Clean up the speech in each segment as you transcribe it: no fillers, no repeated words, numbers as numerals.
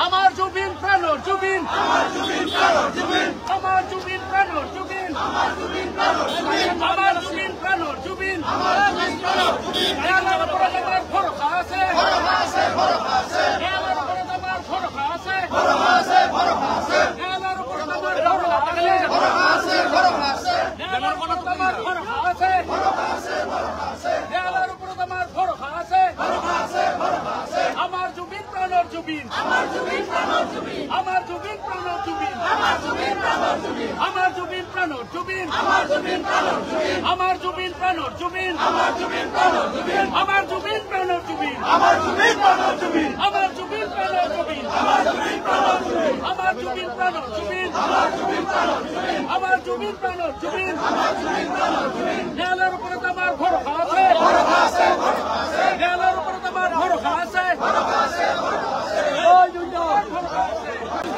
আমার জুবিন প্রাণর জুবিন, আমার জুবিন প্রাণর জুবিন, আমার জুবিন প্রাণর জুবিন, আমার জুবিন প্রাণর জুবিন, আমার জুবিন প্রাণর জুবিন, আমার জুবিন প্রাণর জুবিন। আমার উপরে তোমার ভরসা আছে, ভরসা আছে, ভরসা আছে। আমার উপরে তোমার ভরসা আছে, ভরসা আছে, ভরসা আছে। আমার উপরে তোমার ভরসা থাকলে ভরসা আছে, ভরসা আছে। আমার উপরে তোমার ভরসা আছে, ভরসা আছে, ভরসা আছে। আমার উপরে তোমার ভরসা আছে, ভরসা আছে, ভরসা আছে। আমার জুবিন প্রাণর জুবিন, আমার জুবিন প্রাণর জুবিন, আমার জুবিন প্রাণর জুবিন, আমার জুবিন প্রাণর জুবিন, আমার জুবিন প্রাণর জুবিন, আমার জুবিন প্রাণর জুবিন, আমার জুবিন প্রাণর জুবিন, আমার জুবিন প্রাণর জুবিন, আমার জুবিন প্রাণর জুবিন, আমার জুবিন প্রাণর জুবিন, আমার জুবিন প্রাণর জুবিন, আমার জুবিন প্রাণর জুবিন, আমার জুবিন প্রাণর জুবিন, আমার জুবিন প্রাণর জুবিন, আমার জুবিন প্রাণর জুবিন, আমার জুবিন প্রাণর জুবিন। দেয়ালের উপরে তোমার ভরসা আছে, ভরসা আছে, ভরসা আছে। দেয়ালের উপরে তোমার ভরসা আছে, ভরসা আছে, ভরসা আছে। ওই দুইটা ভরসা আছে।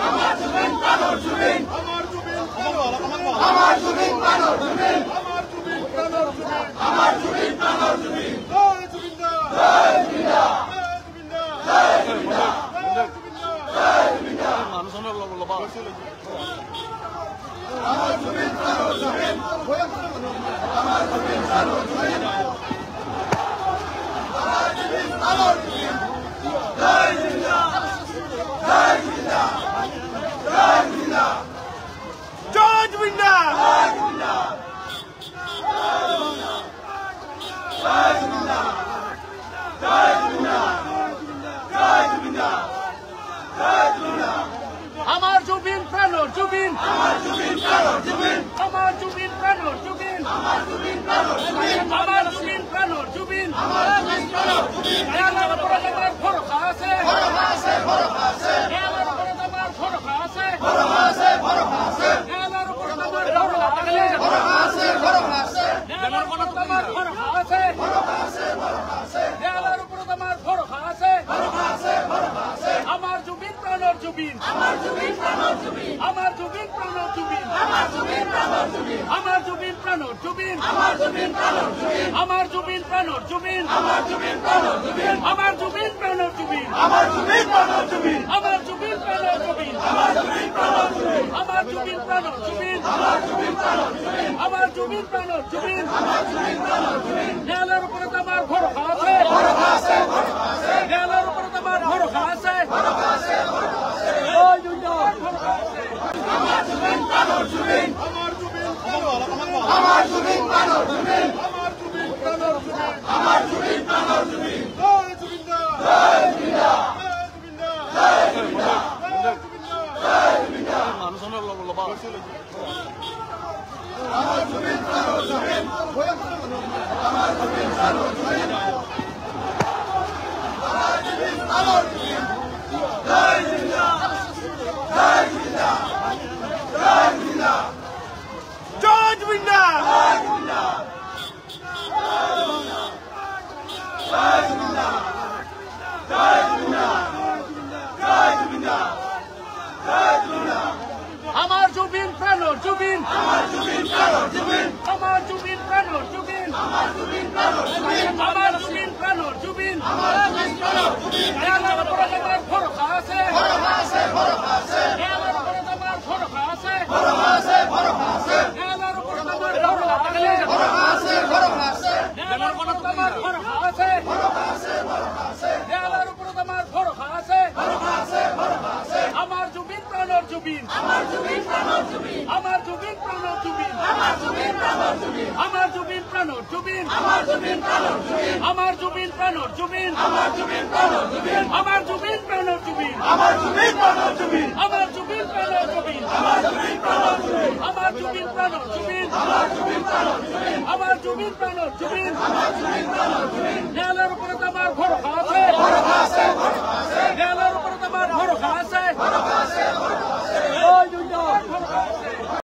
আমার জুবিন প্রাণর জুবিন, আমার জুবিন প্রাণর, আমার জুবিন প্রাণর জুবিন, আমার জুবিন প্রাণর জুবিন, আমার জুবিন প্রাণর জুবিন। জয় জুবিনদা, জয় জুবিনদা, জয় জুবিনদা, জয় জুবিনদা, জয় জুবিনদা, জয় জুবিনদা। মানুষের লোক লোবা আমার জুবিন প্রাণর জুবিন, আমার জুবিন প্রাণর জুবিন, আমার জুবিন প্রাণর জুবিন। জয় জুবিনদা, জয় জুবিনদা, জয় জুবিনদা, জয় জুবিনদা, জয় জুবিনদা, জয় জুবিনদা, জয় জুবিনদা, জয় জুবিনদা, জয় জুবিনদা। আমার জুবিন প্রাণর জুবিন, আমার জুবিন প্রাণর জুবিন, আমার জুবিন প্রাণর জুবিন, আমার জুবিন প্রাণর জুবিন, আমার জুবিন প্রাণর জুবিন, আমার জুবিন প্রাণর জুবিন। আমার উপরে তোমার ভরসা আছে, ভরসা আছে, ভরসা আছে। আমার উপরে তোমার ভরসা আছে, ভরসা আছে, ভরসা আছে। আমার উপরে তোমার ভরসা থাকলে ভরসা আছে, ভরসা আছে। আমার উপরে তোমার ভরসা আছে, ভরসা আছে, ভরসা আছে। আমার উপরে তোমার ভরসা আছে, ভরসা আছে, ভরসা আছে। আমার জুবিন প্রাণর জুবিন, আমার জুবিন প্রাণর জুবিন, আমার জুবিন প্রাণর জুবিন, আমার জুবিন প্রাণর জুবিন, আমার জুবিন প্রাণর জুবিন, আমার জুবিন প্রাণর জুবিন, আমার জুবিন প্রাণর জুবিন, আমার জুবিন প্রাণর জুবিন, আমার জুবিন প্রাণর জুবিন, আমার জুবিন প্রাণর জুবিন, আমার জুবিন প্রাণর জুবিন, আমার জুবিন প্রাণর জুবিন, আমার জুবিন প্রাণর জুবিন, আমার জুবিন প্রাণর জুবিন, আমার জুবিন প্রাণর জুবিন, আমার জুবিন প্রাণর জুবিন। দেয়ালের উপরে তোমার ভরসা আছে, ভরসা আছে, ভরসা আছে। দেয়ালের উপরে তোমার ভরসা আছে, ভরসা আছে, ভরসা আছে। ওই দুইটা ভরসা আছে। আমার জুবিন প্রাণর জুবিন, আমার জুবিন প্রাণর, আমার জুবিন প্রাণর জুবিন, আমার জুবিন প্রাণর জুবিন, আমার জুবিন প্রাণর জুবিন। জয় জুবিনদা, জয় জুবিনদা, জয় জুবিনদা, জয় জুবিনদা, জয় জুবিনদা, জয় জুবিনদা। মানুষের লোক লোবা আমার জুবিন প্রাণর জুবিন, আমার জুবিন প্রাণর জুবিন, আমার জুবিন প্রাণর জুবিন। জয় জুবিনদা, জয় জুবিনদা, জয় জুবিনদা, জয় জুবিনদা, জয় জুবিনদা, জয় জুবিনদা, জয় জুবিনদা, জয় জুবিনদা, জয় জুবিনদা। আমার জুবিন প্রাণর জুবিন, আমার জুবিন প্রাণর জুবিন, আমার জুবিন প্রাণর জুবিন, আমার জুবিন প্রাণর জুবিন, আমার জুবিন প্রাণর জুবিন, আমার জুবিন প্রাণর জুবিন। আমার উপরে তোমার ভরসা আছে, ভরসা আছে, ভরসা আছে। আমার উপরে তোমার ভরসা আছে, ভরসা আছে, ভরসা আছে। আমার উপরে তোমার ভরসা থাকলে ভরসা আছে, ভরসা আছে। আমার উপরে তোমার ভরসা আছে, ভরসা আছে, ভরসা আছে। আমার উপরে তোমার ভরসা আছে, ভরসা আছে, ভরসা আছে। আমার জুবিন প্রাণর জুবিন, আমার জুবিন প্রাণর জুবিন, আমার জুবিন প্রাণর জুবিন, আমার জুবিন প্রাণর জুবিন, আমার জুবিন প্রাণর জুবিন, আমার জুবিন প্রাণর জুবিন, আমার জুবিন প্রাণর জুবিন, আমার জুবিন প্রাণর জুবিন, আমার জুবিন প্রাণর জুবিন, আমার জুবিন প্রাণর জুবিন, আমার জুবিন প্রাণর জুবিন, আমার জুবিন প্রাণর জুবিন, আমার জুবিন প্রাণর জুবিন, আমার জুবিন প্রাণর জুবিন, আমার জুবিন প্রাণর জুবিন, আমার জুবিন প্রাণর জুবিন।